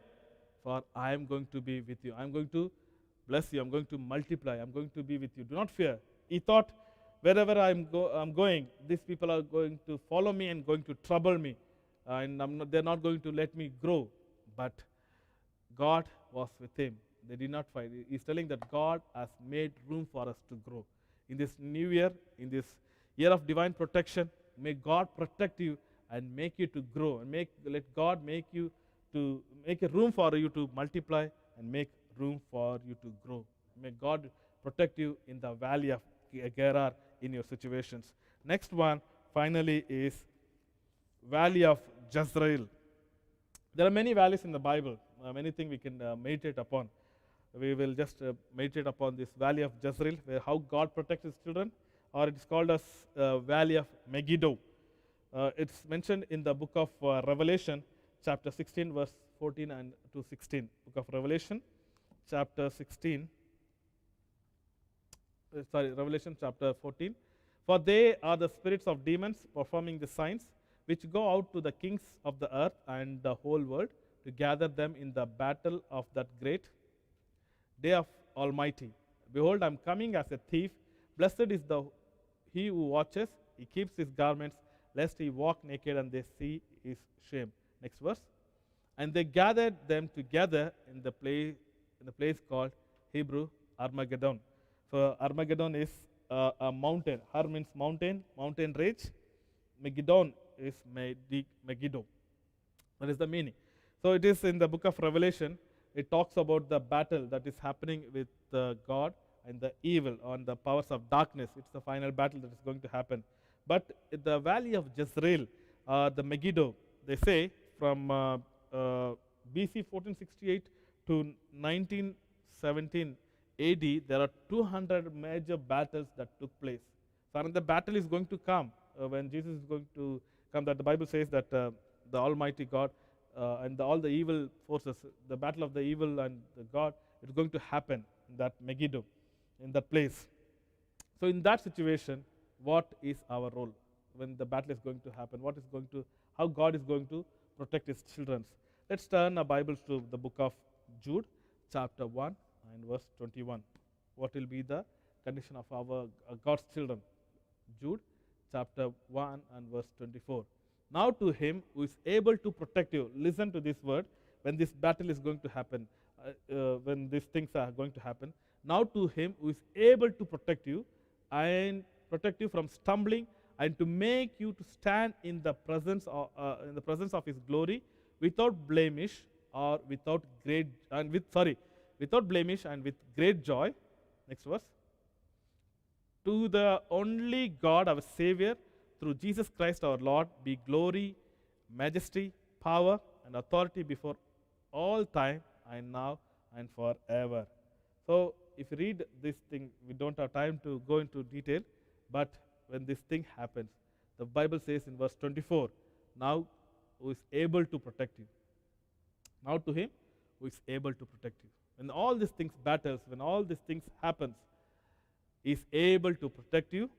for I am going to be with you. I'm going to bless you. I'm going to multiply. I'm going to be with you. Do not fear. He thought, wherever I'm going, these people are going to follow me and going to trouble me, and they're not going to let me grow. But God was with him. They did not fight. He's telling that God has made room for us to grow. In this new year, in this year of divine protection, may God protect you and make you to grow, and let God make a room for you to multiply and make room for you to grow. May God protect you in the valley of Gerar in your situations. Next one, finally, is valley of Jezreel. There are many valleys in the Bible, many things we can meditate upon. We will just meditate upon this valley of Jezreel, where how God protects his children, or it is called as valley of Megiddo. It's mentioned in the book of Revelation, chapter 16, verse 14 and to 16. Book of Revelation, chapter 16. Revelation chapter 14. For they are the spirits of demons performing the signs, which go out to the kings of the earth and the whole world to gather them in the battle of that great day of Almighty. Behold, I am coming as a thief. Blessed is the he who watches, he keeps his garments, lest he walk naked and they see his shame. Next verse. And they gathered them together in the place called Hebrew Armageddon. So Armageddon is a mountain. Har means mountain, mountain range. Megiddon is Megiddo. That is the meaning. So it is in the book of Revelation. It talks about the battle that is happening with God and the evil on the powers of darkness. It's the final battle that is going to happen. But in the valley of Jezreel, the Megiddo, they say from BC 1468 to 1917 AD, there are 200 major battles that took place. So the battle is going to come when Jesus is going to come. That the Bible says that the Almighty God and all the evil forces, the battle of the evil and the God, is going to happen in that Megiddo, in that place. So in that situation, what is our role when the battle is going to happen? How God is going to protect His children? Let's turn our Bibles to the book of Jude, chapter 1 and verse 21. What will be the condition of our God's children? Jude, chapter 1 and verse 24. Now to Him who is able to protect you. Listen to this word. When this battle is going to happen, when these things are going to happen. Now to Him who is able to protect you and protect you from stumbling and to make you to stand in the presence of His glory without blemish or without blemish and with great joy. Next verse. To the only God, our Savior, through Jesus Christ our Lord, be glory, majesty, power, and authority before all time and now and forever. So, if you read this thing, we don't have time to go into detail, but when this thing happens, the Bible says in verse 24, now who is able to protect you. Now to Him who is able to protect you. When all these things battles, when all these things happens, He is able to protect you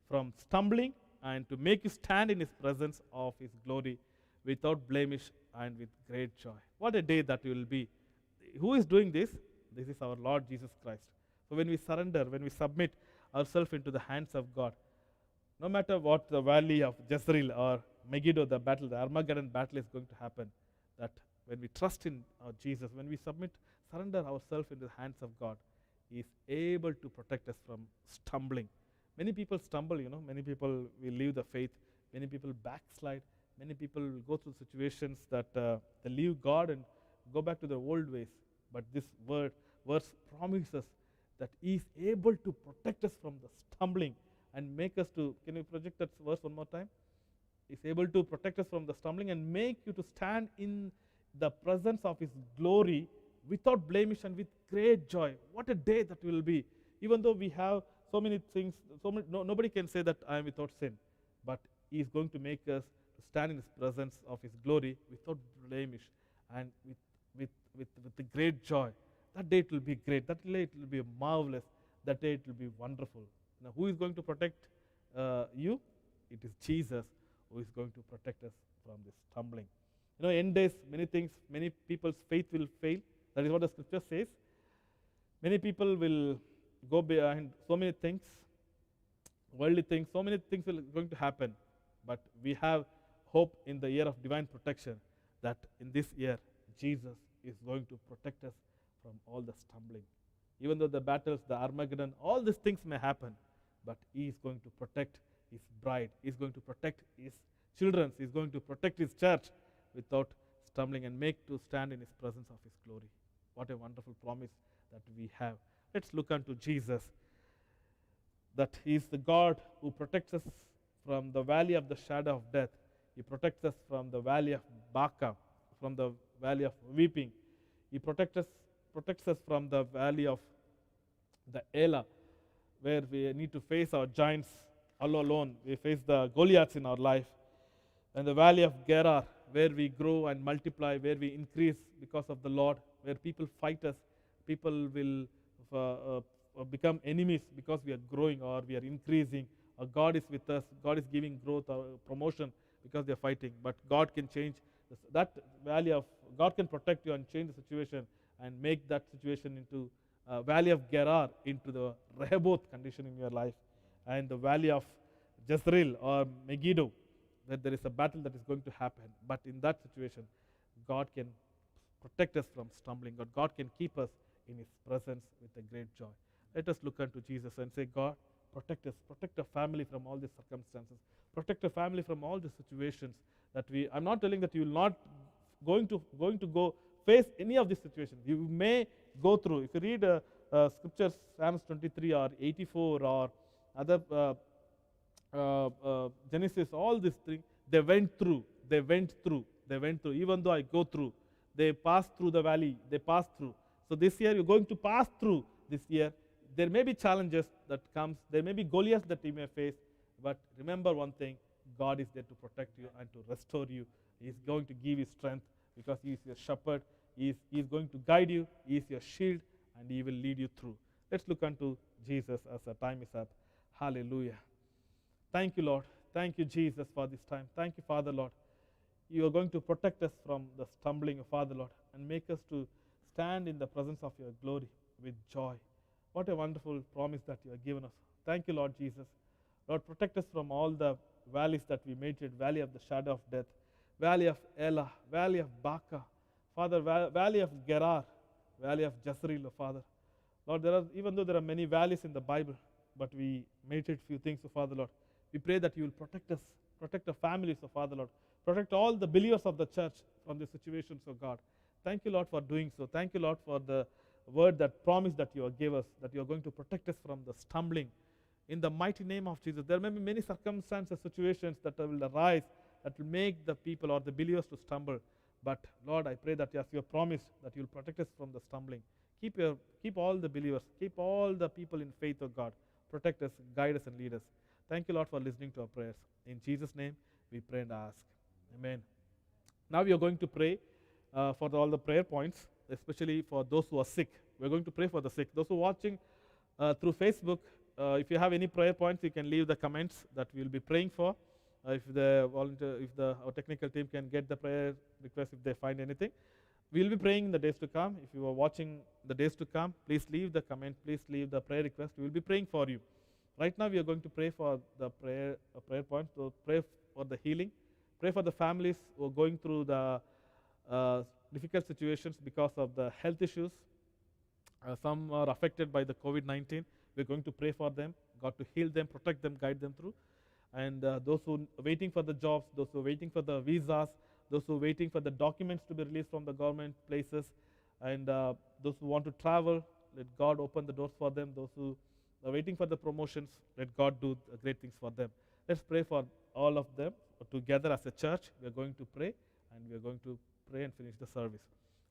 from stumbling and to make you stand in His presence of His glory without blemish and with great joy. What a day that will be. Who is doing this? This is our Lord Jesus Christ. So when we surrender, when we submit ourselves into the hands of God, no matter what the valley of Jezreel or Megiddo, the Armageddon battle is going to happen, that when we trust in Jesus, when we surrender ourselves into the hands of God, He is able to protect us from stumbling. Many people stumble, many people will leave the faith, many people backslide, many people will go through situations that they leave God and go back to their old ways. But this verse promises that He is able to protect us from the stumbling and make us to, can you project that verse one more time? He is able to protect us from the stumbling and make you to stand in the presence of His glory without blemish and with great joy. What a day that will be. Even though we have so many things, nobody can say that I am without sin. But He is going to make us to stand in His presence of His glory without blemish and with the great joy. That day it will be great. That day it will be marvelous. That day it will be wonderful. Now, who is going to protect you? It is Jesus who is going to protect us from this stumbling. End days, many people's faith will fail. That is what the scripture says. Many people will go behind so many things, worldly things, so many things are going to happen. But we have hope in the year of divine protection that in this year, Jesus is going to protect us from all the stumbling. Even though the battles, the Armageddon, all these things may happen, but He is going to protect His bride. He is going to protect His children. He is going to protect His church without stumbling and make to stand in His presence of His glory. What a wonderful promise that we have. Let's look unto Jesus, that He is the God who protects us from the valley of the shadow of death. He protects us from the valley of Baca, from the valley of weeping. He protects us from the valley of the Elah, where we need to face our giants all alone. We face the Goliaths in our life. And the valley of Gerar, where we grow and multiply, where we increase because of the Lord, where people fight us, people will become enemies because we are growing or we are increasing, or God is with us, God is giving growth or promotion because they are fighting. But God can change that valley of, God can protect you and change the situation and make that situation into valley of Gerar into the Rehoboth condition in your life, and the valley of Jezreel or Megiddo, that there is a battle that is going to happen. But in that situation, God can protect us from stumbling. God can keep us in His presence with a great joy. Let us look unto Jesus and say, God, protect us, protect our family from all these circumstances, protect our family from all the situations that I'm not telling that you will not going to go face any of these situations. You may go through. If you read scriptures, Psalms 23 or 84 or other Genesis, all these things, they went through. Even though I go through, they passed through the valley, they passed through. So this year you're going to pass through this year. There may be challenges that comes, there may be Goliaths that you may face, but remember one thing, God is there to protect you and to restore you. He is going to give you strength because He is your shepherd. He is going to guide you. He is your shield, and He will lead you through. Let's look unto Jesus as our time is up. Hallelujah. Thank you, Lord. Thank you, Jesus, for this time. Thank you, Father, Lord. You are going to protect us from the stumbling of Father, Lord, and make us to stand in the presence of your glory with joy. What a wonderful promise that you have given us. Thank you, Lord Jesus. Lord, protect us from all the valleys that we made it, valley of the shadow of death, valley of Elah, valley of Baca, Father, valley of Gerar, valley of Jezreel, oh Father. Lord, even though there are many valleys in the Bible, but we made it few things, oh Father, Lord. We pray that you will protect us, protect our families, oh Father, Lord. Protect all the believers of the church from the situations, oh God. Thank you, Lord, for doing so. Thank you, Lord, for the word, that promise that you gave us, that you are going to protect us from the stumbling. In the mighty name of Jesus, there may be many circumstances, situations that will arise that will make the people or the believers to stumble. But Lord, I pray that as you have promised, that you will protect us from the stumbling. Keep all the believers, keep all the people in faith, oh God. Protect us, guide us, and lead us. Thank you, Lord, for listening to our prayers. In Jesus' name, we pray and ask. Amen. Now we are going to pray for all the prayer points, especially for those who are sick. We're going to pray for the sick. Those who are watching through Facebook, if you have any prayer points, you can leave the comments that we will be praying for. If our technical team can get the prayer request if they find anything. We will be praying in the days to come. If you are watching the days to come, please leave the comment, please leave the prayer request. We will be praying for you. Right now we are going to pray for the prayer points. So pray for the healing. Pray for the families who are going through the difficult situations because of the health issues. Some are affected by the COVID-19. We're going to pray for them, God to heal them, protect them, guide them through. And those who are waiting for the jobs, those who are waiting for the visas, those who are waiting for the documents to be released from the government places, and those who want to travel, let God open the doors for them. Those who are waiting for the promotions, let God do great things for them. Let's pray for all of them together as a church. We are going to pray, and we are going to pray and finish the service.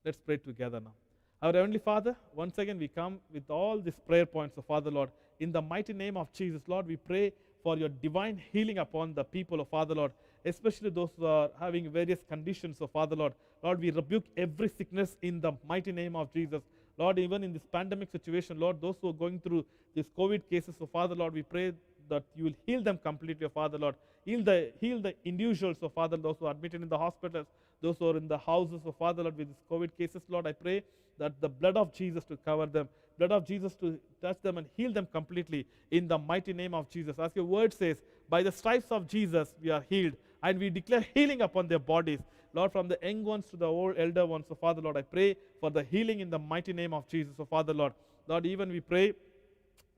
Let's pray together now. Our Heavenly Father, once again we come with all these prayer points, of Father, Lord. In the mighty name of Jesus, Lord, we pray for your divine healing upon the people, of Father, Lord, especially those who are having various conditions, of Father, Lord. Lord, we rebuke every sickness in the mighty name of Jesus. Lord, even in this pandemic situation, Lord, those who are going through these COVID cases, of Father, Lord, we pray that you will heal them completely, of Father, Lord. Heal the individuals, of Father, those who are admitted in the hospitals, those who are in the houses, of Father, Lord, with these COVID cases, Lord, I pray that the blood of Jesus to cover them, blood of Jesus to touch them and heal them completely in the mighty name of Jesus. As your word says, by the stripes of Jesus we are healed, and we declare healing upon their bodies. Lord, from the young ones to the old elder ones, so Father, Lord, I pray for the healing in the mighty name of Jesus, so Father, Lord. Lord, even we pray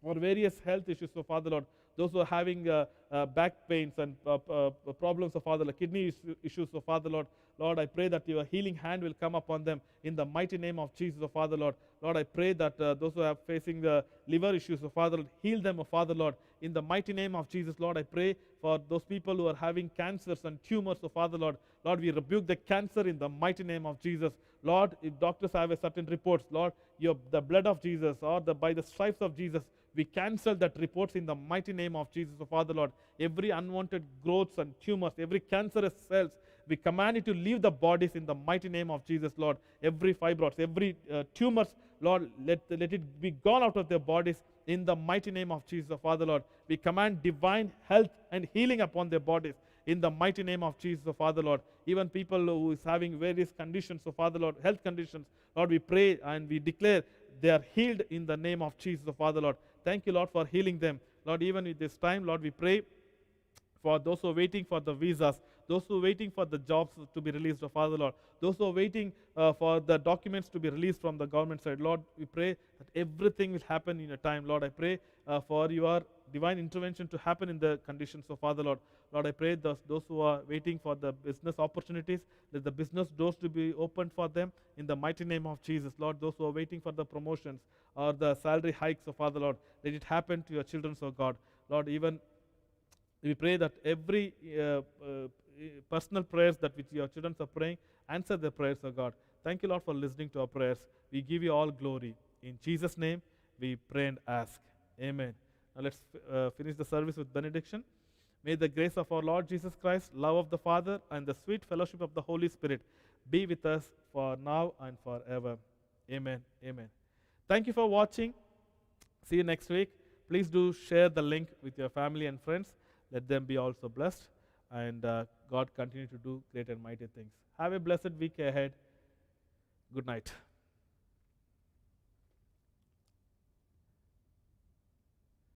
for various health issues, so Father, Lord. Those who are having back pains and problems, of Father, like kidney issues, of Father, Lord. Lord, I pray that your healing hand will come upon them in the mighty name of Jesus, of Father, Lord. Lord, I pray that those who are facing the liver issues, of Father, Lord, heal them, of Father, Lord. In the mighty name of Jesus, Lord, I pray for those people who are having cancers and tumors, of Father, Lord. Lord, we rebuke the cancer in the mighty name of Jesus. Lord, if doctors have a certain reports, Lord, the blood of Jesus or by the stripes of Jesus, we cancel that reports in the mighty name of Jesus, oh Father, Lord. Every unwanted growths and tumors, every cancerous cells, we command it to leave the bodies in the mighty name of Jesus, Lord. Every fibroids, every tumors, Lord, let it be gone out of their bodies in the mighty name of Jesus, oh Father, Lord. We command divine health and healing upon their bodies in the mighty name of Jesus, oh Father, Lord. Even people who is having various conditions, oh Father, Lord, health conditions, Lord, we pray and we declare they are healed in the name of Jesus, oh Father Lord. Thank you, Lord, for healing them. Lord, even at this time, Lord, we pray for those who are waiting for the visas, those who are waiting for the jobs to be released, oh Father Lord, those who are waiting for the documents to be released from the government side. Lord, we pray that everything will happen in a time. Lord, I pray for your divine intervention to happen in the conditions, oh Father Lord. Lord, I pray those who are waiting for the business opportunities, let the business doors to be opened for them in the mighty name of Jesus. Lord, those who are waiting for the promotions or the salary hikes, oh Father Lord, let it happen to your children, oh God. Lord, even we pray that every personal prayers that which your children are praying, answer their prayers, oh God. Thank you, Lord, for listening to our prayers. We give you all glory. In Jesus' name, we pray and ask. Amen. Now let's finish the service with benediction. May the grace of our Lord Jesus Christ, love of the Father, and the sweet fellowship of the Holy Spirit be with us for now and forever. Amen. Amen. Thank you for watching. See you next week. Please do share the link with your family and friends. Let them be also blessed. And God continue to do great and mighty things. Have a blessed week ahead. Good night.